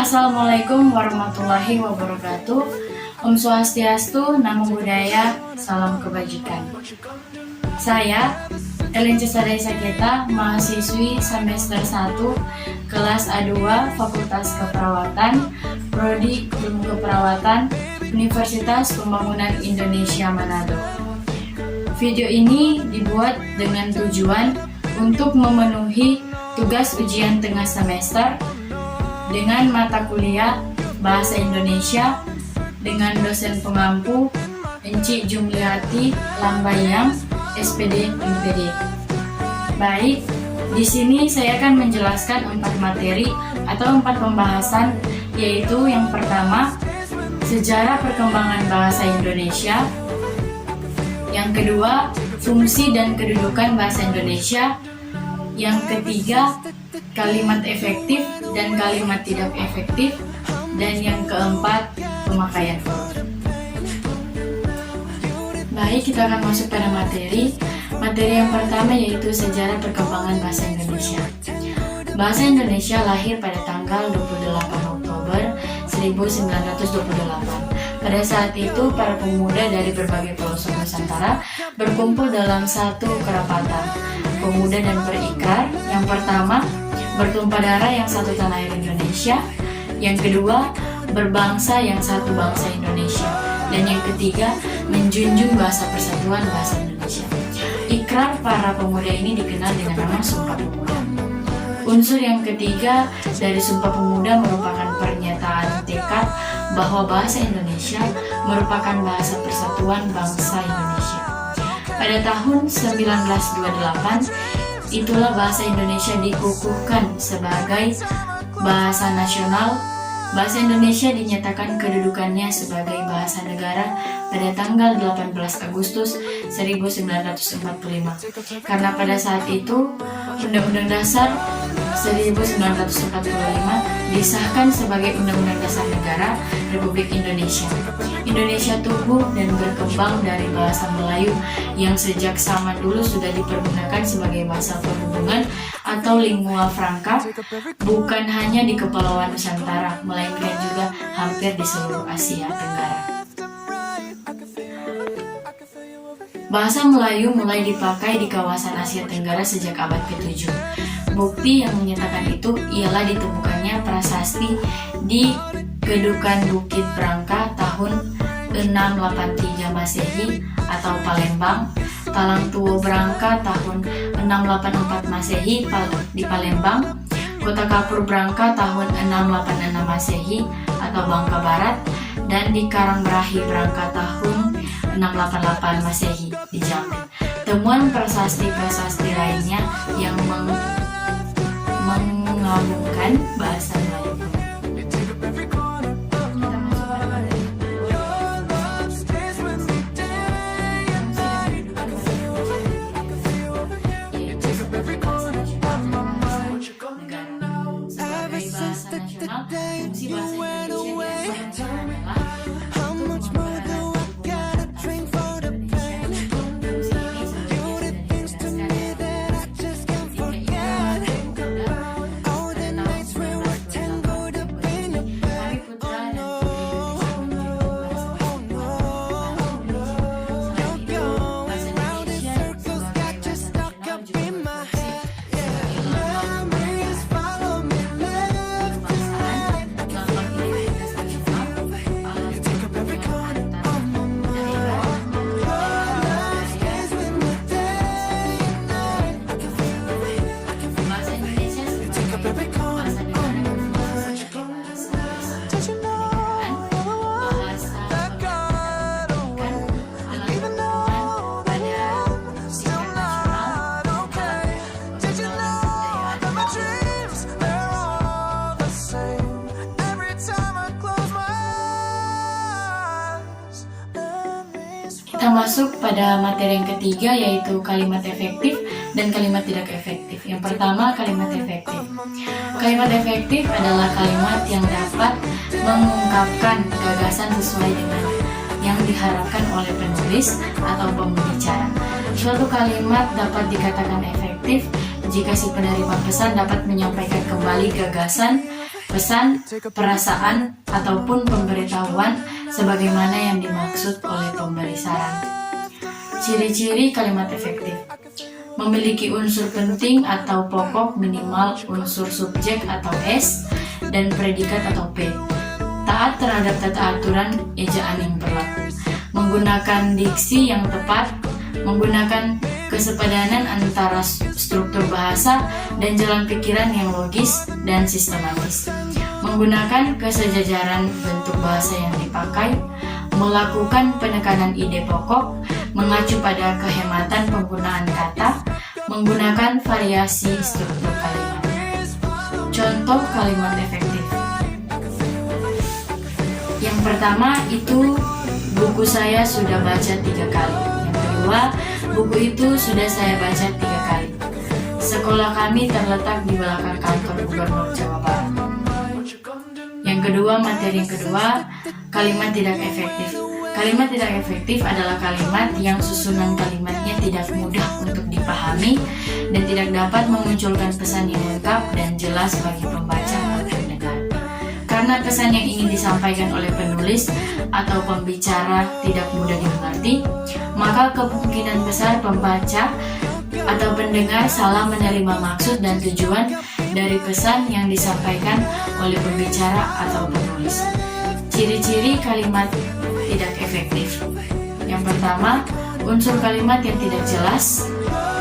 Assalamualaikum warahmatullahi wabarakatuh. Om Swastiastu, Namo Buddhaya, Salam Kebajikan. Saya Elin Cesadai Saketa, mahasiswi semester 1, kelas A2, Fakultas Keperawatan, Prodi Ilmu Keperawatan, Universitas Pembangunan Indonesia Manado. Video ini dibuat dengan tujuan untuk memenuhi tugas ujian tengah semester dengan mata kuliah Bahasa Indonesia dengan dosen pengampu Enci Jumliati Lambayang, SPD MPD. Baik, di sini saya akan menjelaskan 4 materi atau 4 pembahasan, yaitu yang pertama, sejarah perkembangan bahasa Indonesia. Yang kedua, fungsi dan kedudukan bahasa Indonesia. Yang ketiga, kalimat efektif dan kalimat tidak efektif. Dan yang keempat, pemakaian huruf. Baik, kita akan masuk pada materi. Materi yang pertama yaitu sejarah perkembangan bahasa Indonesia. Bahasa Indonesia lahir pada tanggal 28 Oktober 1928. Pada saat itu, para pemuda dari berbagai pelosok Nusantara berkumpul dalam satu kerapatan. Pemuda dan berikrar. Yang pertama, bertumpah darah yang satu tanah air Indonesia. Yang kedua, berbangsa yang satu bangsa Indonesia. Dan yang ketiga, menjunjung bahasa persatuan bahasa Indonesia. Ikrar para pemuda ini dikenal dengan nama Sumpah Pemuda. Unsur yang ketiga dari Sumpah Pemuda merupakan pernyataan tekad bahwa bahasa Indonesia merupakan bahasa persatuan bangsa Indonesia. Pada tahun 1928, itulah bahasa Indonesia dikukuhkan sebagai bahasa nasional. Bahasa Indonesia dinyatakan kedudukannya sebagai bahasa negara pada tanggal 18 Agustus 1945. Karena pada saat itu, Undang-Undang Dasar 1945 disahkan sebagai Undang-Undang Dasar Negara Republik Indonesia. Indonesia tumbuh dan berkembang dari bahasa Melayu yang sejak zaman dulu sudah dipergunakan sebagai bahasa perhubungan atau lingua franca, bukan hanya di Kepulauan Nusantara, melainkan juga hampir di seluruh Asia Tenggara. Bahasa Melayu mulai dipakai di kawasan Asia Tenggara sejak abad ke-7. Bukti yang menyatakan itu ialah ditemukannya prasasti di Kedukan Bukit Brangka tahun 683 Masehi atau Palembang, Talang Tuo Brangka tahun 684 Masehi di Palembang, Kota Kapur Brangka tahun 686 Masehi atau Bangka Barat, dan di Karangberahi Brangka tahun 688 Masehi di Jambi. Temuan prasasti-prasasti lainnya yang mengagungkan bahasa Melayu. Kita masuk pada materi yang ketiga, yaitu kalimat efektif dan kalimat tidak efektif. Yang pertama, kalimat efektif. Kalimat efektif adalah kalimat yang dapat mengungkapkan gagasan sesuai dengan yang diharapkan oleh penulis atau pembicara. Suatu kalimat dapat dikatakan efektif jika si penerima pesan dapat menyampaikan kembali gagasan pesan, perasaan, ataupun pemberitahuan sebagaimana yang dimaksud oleh pemberi saran. Ciri-ciri kalimat efektif: memiliki unsur penting atau pokok minimal unsur subjek atau S dan predikat atau P. Taat terhadap tata aturan ejaan yang berlaku. Menggunakan diksi yang tepat, menggunakan kesepadanan antara struktur bahasa dan jalan pikiran yang logis dan sistematis, menggunakan kesejajaran bentuk bahasa yang dipakai, melakukan penekanan ide pokok, mengacu pada kehematan penggunaan kata, menggunakan variasi struktur kalimat. Contoh kalimat efektif. Yang pertama itu, buku saya sudah baca 3 kali. Yang kedua, buku itu sudah saya baca 3 kali. Sekolah kami terletak di belakang kantor Gubernur Jawa Barat. Yang kedua, materi yang kedua, kalimat tidak efektif. Kalimat tidak efektif adalah kalimat yang susunan kalimatnya tidak mudah untuk dipahami dan tidak dapat memunculkan pesan yang lengkap dan jelas bagi pembaca atau pendengar. Karena pesan yang ingin disampaikan oleh penulis atau pembicara tidak mudah dimengerti, maka kemungkinan besar pembaca atau pendengar salah menerima maksud dan tujuan dari pesan yang disampaikan oleh pembicara atau penulis. Ciri-ciri kalimat tidak efektif. Yang pertama, unsur kalimat yang tidak jelas.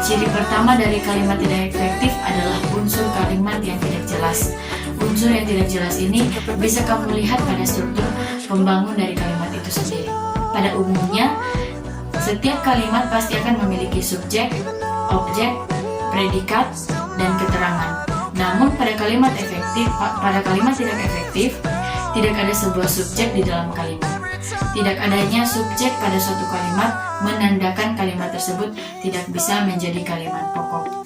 Ciri pertama dari kalimat tidak efektif adalah unsur kalimat yang tidak jelas. Unsur yang tidak jelas ini bisa kamu lihat pada struktur pembangun dari kalimat itu sendiri. Pada umumnya, setiap kalimat pasti akan memiliki subjek, objek, predikat, dan keterangan. Namun pada kalimat tidak efektif, tidak ada sebuah subjek di dalam kalimat. Tidak adanya subjek pada suatu kalimat menandakan kalimat tersebut tidak bisa menjadi kalimat pokok.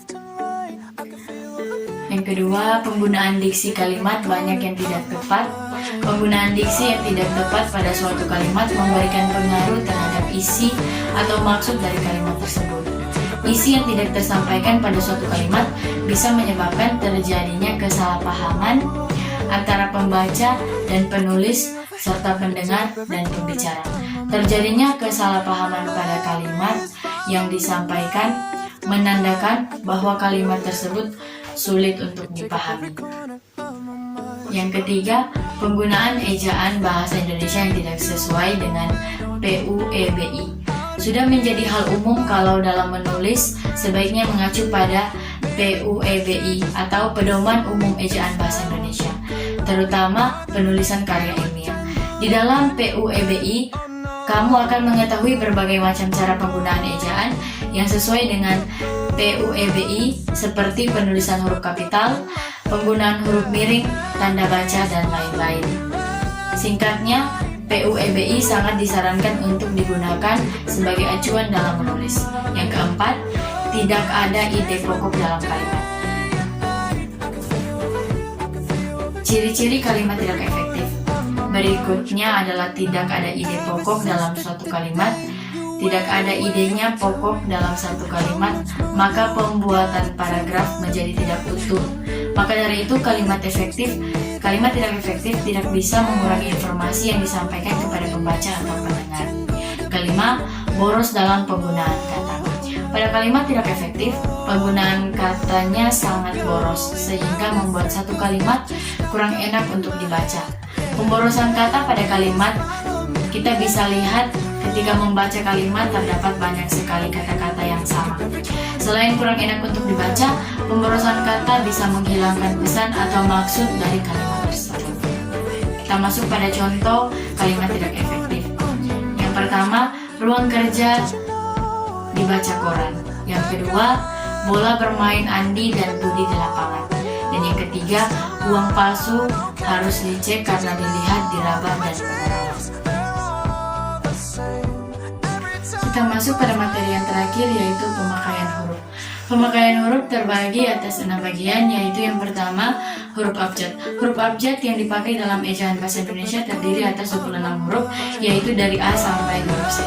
Yang kedua, penggunaan diksi kalimat banyak yang tidak tepat. Penggunaan diksi yang tidak tepat pada suatu kalimat memberikan pengaruh terhadap isi atau maksud dari kalimat tersebut. Isi yang tidak tersampaikan pada suatu kalimat bisa menyebabkan terjadinya kesalahpahaman antara pembaca dan penulis serta pendengar dan pembicara. Terjadinya kesalahpahaman pada kalimat yang disampaikan menandakan bahwa kalimat tersebut sulit untuk dipahami. Yang ketiga, penggunaan ejaan bahasa Indonesia yang tidak sesuai dengan PUEBI. Sudah menjadi hal umum kalau dalam menulis sebaiknya mengacu pada PUEBI atau Pedoman Umum Ejaan Bahasa Indonesia, terutama penulisan karya ilmiah. Di dalam PUEBI, kamu akan mengetahui berbagai macam cara penggunaan ejaan yang sesuai dengan PUEBI seperti penulisan huruf kapital, penggunaan huruf miring, tanda baca, dan lain-lain. Singkatnya, PUEBI sangat disarankan untuk digunakan sebagai acuan dalam menulis. Yang keempat, tidak ada ide pokok dalam kalimat. Ciri-ciri kalimat tidak efektif. Berikutnya adalah tidak ada ide pokok dalam suatu kalimat. Tidak ada idenya pokok dalam satu kalimat, maka pembuatan paragraf menjadi tidak utuh. Maka dari itu kalimat tidak efektif tidak bisa mengurangi informasi yang disampaikan kepada pembaca atau pendengar. Kelima, boros dalam penggunaan kata. Pada kalimat tidak efektif, penggunaan katanya sangat boros sehingga membuat satu kalimat kurang enak untuk dibaca. Pemborosan kata pada kalimat kita bisa lihat ketika membaca kalimat terdapat banyak sekali kata-kata yang sama. Selain kurang enak untuk dibaca, pemborosan kata bisa menghilangkan pesan atau maksud dari kalimat tersebut. Kita masuk pada contoh kalimat tidak efektif. Yang pertama, ruang kerja dibaca koran. Yang kedua, bola bermain Andi dan Budi di lapangan. Dan yang ketiga, uang palsu harus dicek karena dilihat diraba dan penerawan. Kita masuk pada materi yang terakhir, yaitu pemakaian huruf. Pemakaian huruf terbagi atas 6 bagian, yaitu yang pertama, huruf abjad. Huruf abjad yang dipakai dalam ejaan bahasa Indonesia terdiri atas 26 huruf, yaitu dari A sampai huruf Z.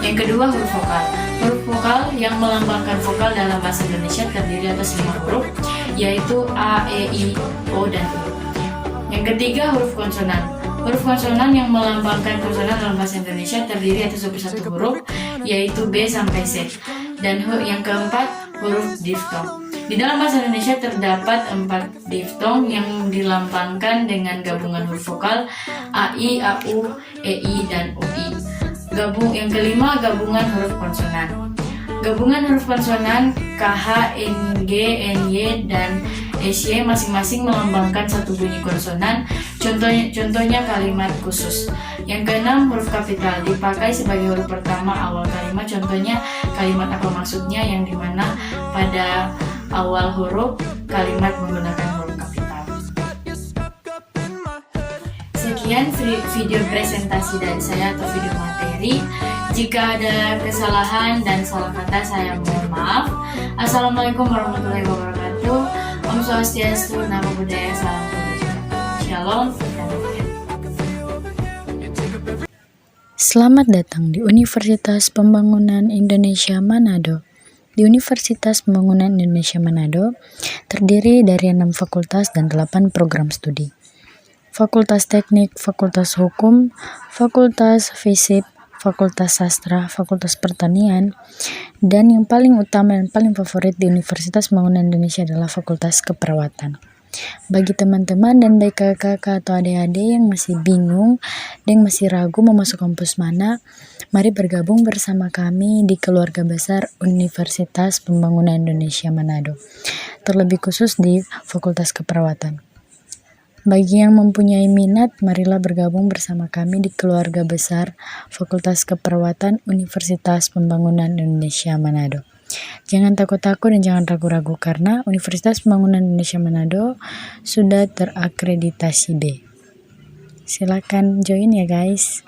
Yang kedua, huruf vokal. Huruf vokal yang melambangkan vokal dalam bahasa Indonesia terdiri atas 5 huruf, yaitu A, E, I, O, dan U. Yang ketiga, huruf konsonan. Huruf konsonan yang melambangkan konsonan dalam bahasa Indonesia terdiri atas 21 huruf, yaitu B sampai Z. Dan yang keempat, huruf diftong. Di dalam bahasa Indonesia terdapat 4 diftong yang dilambangkan dengan gabungan huruf vokal A, I, A, U, E, I, dan O, I. Yang kelima, gabungan huruf konsonan. Gabungan huruf konsonan K, H, N, G, N, Y, dan S, Y masing-masing melambangkan satu bunyi konsonan. Contohnya kalimat khusus. Yang keenam, huruf kapital dipakai sebagai huruf pertama awal kalimat. Contohnya kalimat apa maksudnya, yang dimana pada awal huruf kalimat menggunakan huruf kapital. Sekian video presentasi dari saya atau video materi. Jika ada kesalahan dan salah kata, saya mohon maaf. Assalamualaikum warahmatullahi wabarakatuh. Om Swastiastu, Namo Buddhaya, Salam Kebajikan. Shalom. Selamat datang di Universitas Pembangunan Indonesia Manado. Di Universitas Pembangunan Indonesia Manado terdiri dari 6 fakultas dan 8 program studi. Fakultas Teknik, Fakultas Hukum, Fakultas Fisip, Fakultas Sastra, Fakultas Pertanian, dan yang paling utama dan paling favorit di Universitas Pembangunan Indonesia adalah Fakultas Keperawatan. Bagi teman-teman dan baik kakak atau adik-adik yang masih bingung dan masih ragu mau masuk kampus mana, mari bergabung bersama kami di keluarga besar Universitas Pembangunan Indonesia Manado, terlebih khusus di Fakultas Keperawatan. Bagi yang mempunyai minat, marilah bergabung bersama kami di keluarga besar Fakultas Keperawatan Universitas Pembangunan Indonesia Manado. Jangan takut-takut dan jangan ragu-ragu karena Universitas Pembangunan Indonesia Manado sudah terakreditasi B. Silakan join ya guys.